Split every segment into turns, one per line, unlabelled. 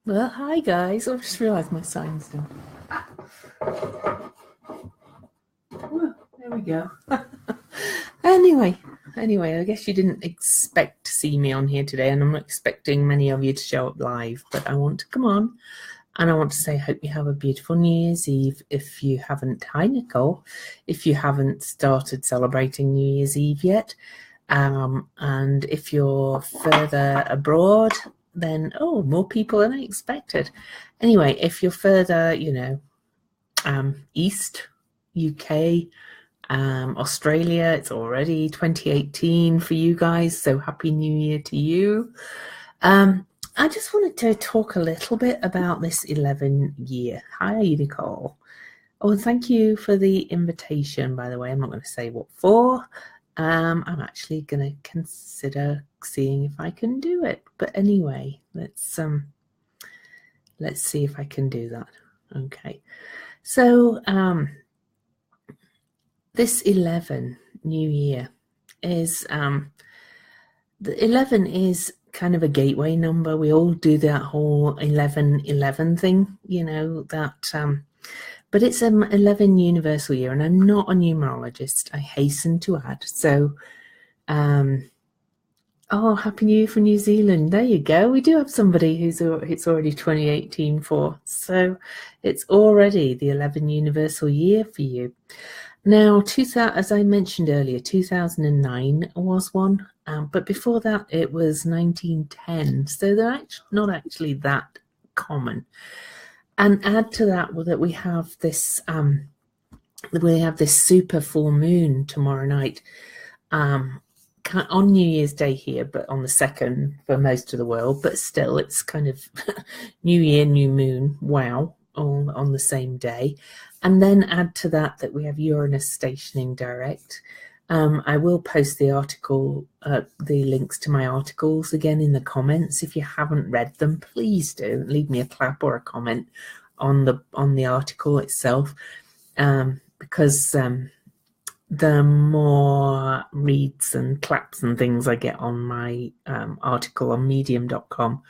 Well, hi guys. I've just realised my sign's done. Well, there we go. Anyway, I guess you didn't expect to see me on here today, and I'm not expecting many of you to show up live, but I want to come on and I want to say I hope you have a beautiful New Year's Eve. If you haven't, hi Nicole, if you haven't started celebrating New Year's Eve yet, and if you're further abroad, then more people than I expected. Anyway, if you're further, east, UK, Australia, it's already 2018 for you guys, so happy new year to you. I just wanted to talk a little bit about this 11 year. Hi Nicole. Oh, and thank you for the invitation, by the way. I'm not going to say what for. I'm actually going to consider seeing if I can do it. But anyway, let's see if I can do that. Okay. So this 11 new year is the 11 is kind of a gateway number. We all do that whole 11 thing, that but it's an 11 universal year, and I'm not a numerologist, I hasten to add. So happy new year for New Zealand. There you go. We do have somebody it's already 2018 for, so it's already the 11 universal year for you. Now, as I mentioned earlier, 2009 was one, but before that it was 1910, so they're not actually that common. And add to that that we have this super full moon tomorrow night, on New Year's Day here, but on the 2nd for most of the world. But still, it's kind of New Year, new moon. Wow, all on the same day. And then add to that we have Uranus stationing direct. I will post the article, the links to my articles again in the comments. If you haven't read them, please do leave me a clap or a comment on the article itself, because the more reads and claps and things I get on my article on medium.com,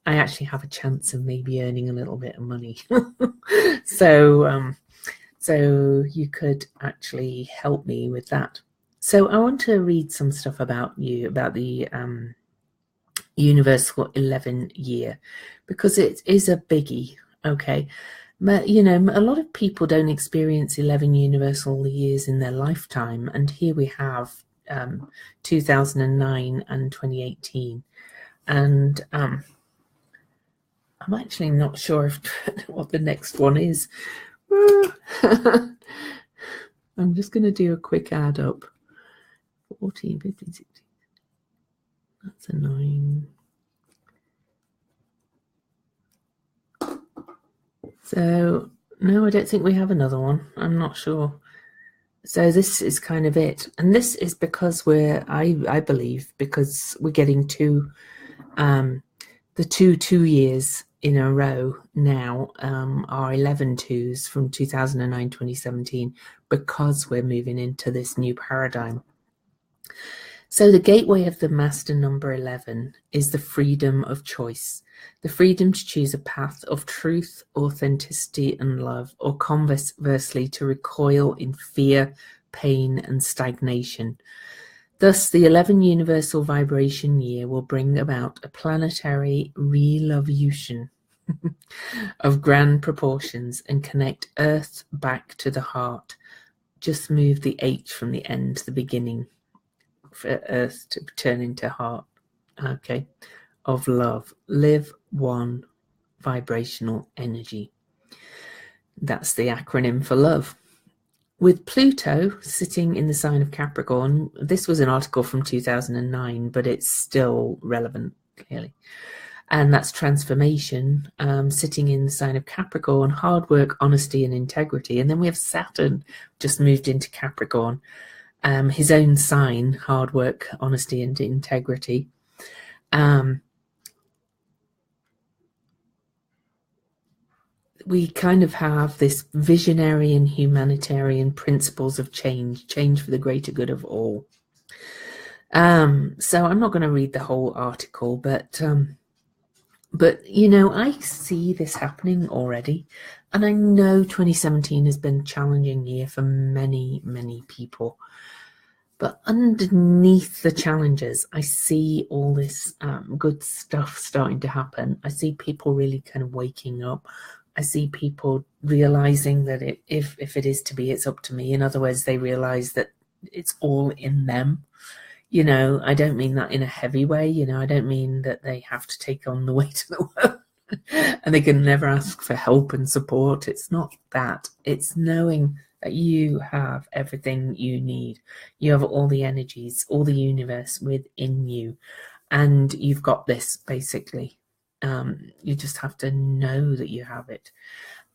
I actually have a chance of maybe earning a little bit of money. So you could actually help me with that. So I want to read some stuff about the universal 11 year, because it is a biggie. Okay. But, a lot of people don't experience 11 universal years in their lifetime. And here we have 2009 and 2018. And I'm actually not sure what the next one is. I'm just going to do a quick add up. 14, 15, 16. That's a 9. So, no, I don't think we have another one. I'm not sure. So this is kind of it. And this is because I believe, because we're getting the 2 years in a row now are 11 twos from 2009, 2017, because we're moving into this new paradigm. So the gateway of the master number 11 is the freedom of choice, the freedom to choose a path of truth, authenticity, and love, or conversely to recoil in fear, pain, and stagnation. Thus, the 11 universal vibration year will bring about a planetary revolution of grand proportions and connect Earth back to the heart. Just move the H from the end to the beginning for Earth to turn into heart. Okay. Of love. Live one vibrational energy. That's the acronym for love. With Pluto sitting in the sign of Capricorn, this was an article from 2009, but it's still relevant, clearly. And that's transformation, sitting in the sign of Capricorn, hard work, honesty, and integrity. And then we have Saturn just moved into Capricorn, his own sign, hard work, honesty, and integrity. We kind of have this visionary and humanitarian principles of change for the greater good of all. So I'm not going to read the whole article, but But, you know, I see this happening already. And I know 2017 has been a challenging year for many, many people. But underneath the challenges, I see all this good stuff starting to happen. I see people really kind of waking up. I see people realizing that if it is to be, it's up to me. In other words, they realize that it's all in them. You know, I don't mean that in a heavy way. You know, I don't mean that they have to take on the weight of the world and they can never ask for help and support. It's not that. It's knowing that you have everything you need. You have all the energies, all the universe within you, and you've got this, basically. You just have to know that you have it.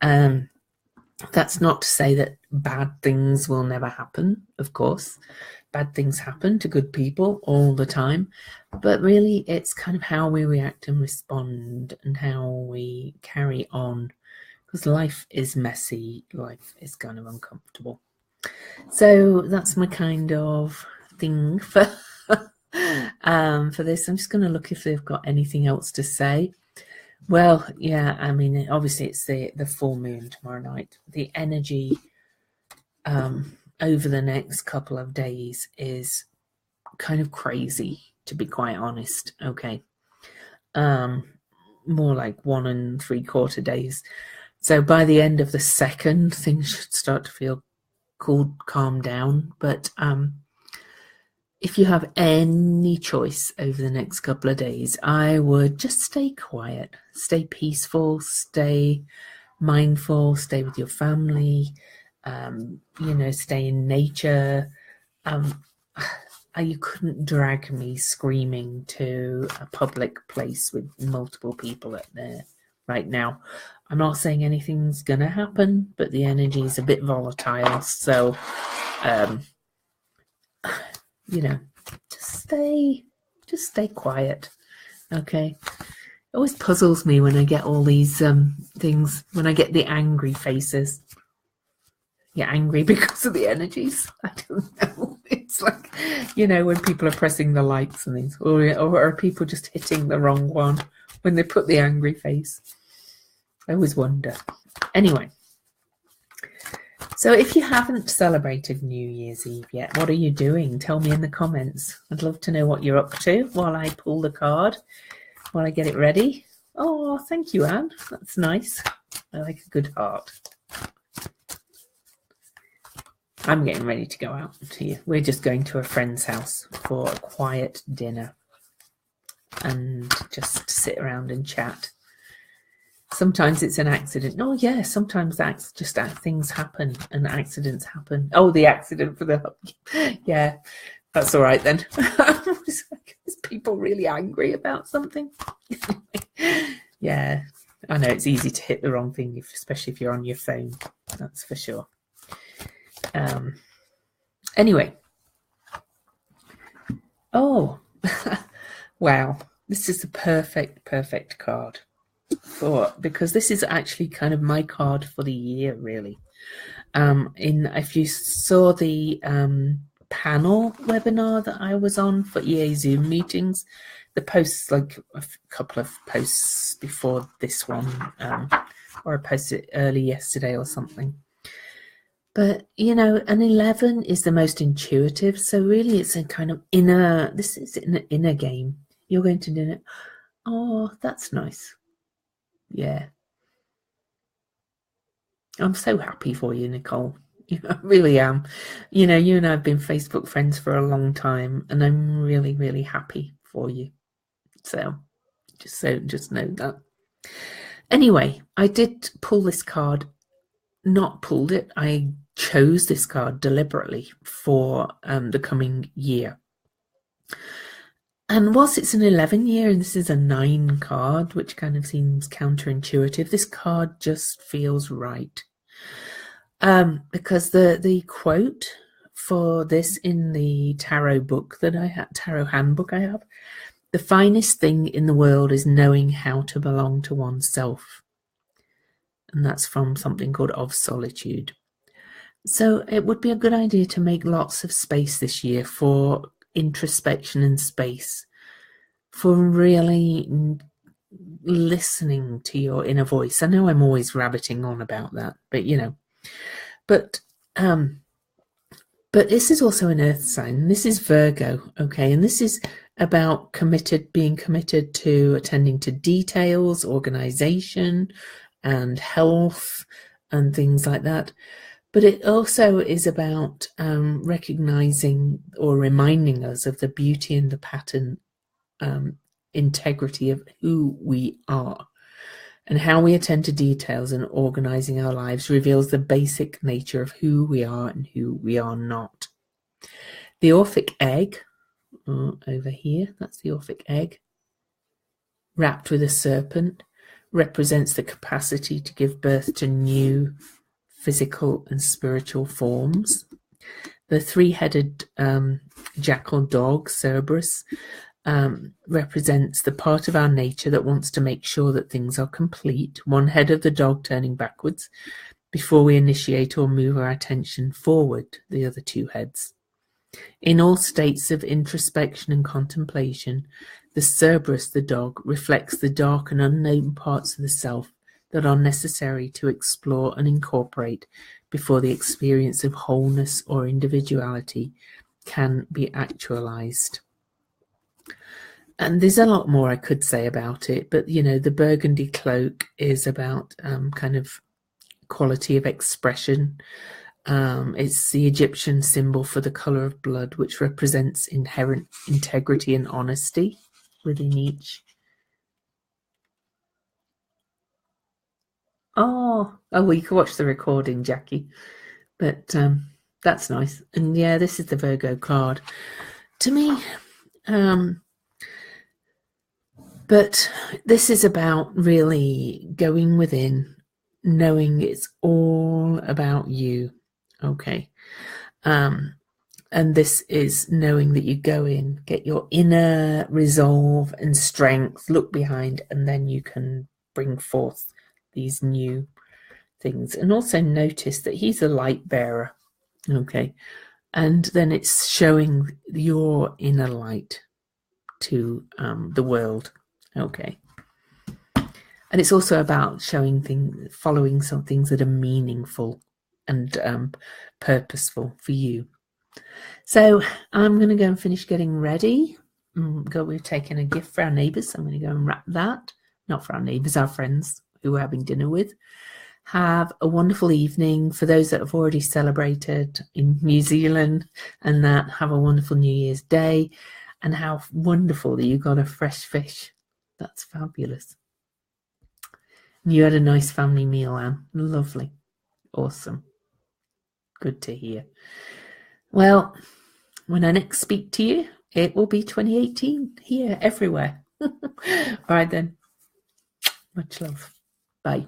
That's not to say that bad things will never happen, of course. Bad things happen to good people all the time, but really it's kind of how we react and respond and how we carry on, because life is messy, life is kind of uncomfortable. So that's my kind of thing for for this. I'm just going to look if they've got anything else to say. Well, yeah, I mean, obviously it's the full moon tomorrow night. The energy over the next couple of days is kind of crazy, to be quite honest. Okay. More like 1 3/4 days. So by the end of the second, things should start to feel cool, calm down. But if you have any choice over the next couple of days, I would just stay quiet, stay peaceful, stay mindful, stay with your family, you know, stay in nature. You couldn't drag me screaming to a public place with multiple people at there right now. I'm not saying anything's gonna happen, but the energy is a bit volatile, so you know, just stay quiet. Okay. It always puzzles me when I get all these things, when I get the angry faces. You're angry because of the energies. I don't know. It's like, you know, when people are pressing the likes and things, or are people just hitting the wrong one when they put the angry face? I always wonder. Anyway, so if you haven't celebrated New Year's Eve yet, what are you doing? Tell me in the comments. I'd love to know what you're up to while I pull the card, while I get it ready. Oh, thank you, Anne. That's nice. I like a good heart. I'm getting ready to go out to you. We're just going to a friend's house for a quiet dinner and just sit around and chat. Sometimes it's an accident. Oh, yeah, sometimes that's just things happen and accidents happen. Oh, the accident for the... Yeah, that's all right then. Is people really angry about something? Yeah, I know it's easy to hit the wrong thing, especially if you're on your phone. That's for sure. Anyway. Oh, wow. This is the perfect card. Because this is actually kind of my card for the year, really. If you saw the panel webinar that I was on for EA Zoom meetings, the posts, like a couple of posts before this one, or I posted it early yesterday or something. But, you know, an 11 is the most intuitive. So really it's a kind of inner, this is an inner game. You're going to do it. Oh, that's nice. Yeah. I'm so happy for you, Nicole. You know, I really am. You know, you and I have been Facebook friends for a long time, and I'm really, really happy for you. So just know that. Anyway, I did pull this card. Not pulled it. I chose this card deliberately for the coming year. And whilst it's an 11 year and this is a 9 card, which kind of seems counterintuitive, this card just feels right. Because the quote for this in the tarot book that I had, tarot handbook I have, the finest thing in the world is knowing how to belong to oneself. And that's from something called Of Solitude. So it would be a good idea to make lots of space this year for introspection and space, for really listening to your inner voice. I know I'm always rabbiting on about that, but but this is also an earth sign. This is Virgo, okay? And this is about being committed to attending to details, organization, and health, and things like that. But it also is about recognizing or reminding us of the beauty and the pattern integrity of who we are. And how we attend to details and organizing our lives reveals the basic nature of who we are and who we are not. The Orphic egg, over here, that's the Orphic egg, wrapped with a serpent, represents the capacity to give birth to new physical and spiritual forms. The three-headed jackal dog, Cerberus, represents the part of our nature that wants to make sure that things are complete, one head of the dog turning backwards before we initiate or move our attention forward, the other two heads. In all states of introspection and contemplation, the Cerberus, the dog, reflects the dark and unknown parts of the self that are necessary to explore and incorporate before the experience of wholeness or individuality can be actualized. And there's a lot more I could say about it, but the burgundy cloak is about kind of quality of expression. It's the Egyptian symbol for the color of blood, which represents inherent integrity and honesty within each. Oh, well, you can watch the recording, Jackie. But that's nice. And yeah, this is the Virgo card. To me, but this is about really going within, knowing it's all about you, okay? And this is knowing that you go in, get your inner resolve and strength, look behind, and then you can bring forth these new things. And also notice that he's a light bearer, okay? And then it's showing your inner light to the world. Okay. And it's also about following some things that are meaningful and purposeful for you. So I'm going to go and finish getting ready. We've taken a gift for our neighbours. I'm going to go and wrap that. Not for our neighbours, our friends who we're having dinner with. Have a wonderful evening. For those that have already celebrated in New Zealand and that, have a wonderful New Year's Day. And how wonderful that you got a fresh fish. That's fabulous. And you had a nice family meal, Anne. Lovely. Awesome. Good to hear. Well, when I next speak to you, it will be 2018 here, everywhere. All right then. Much love. Bye.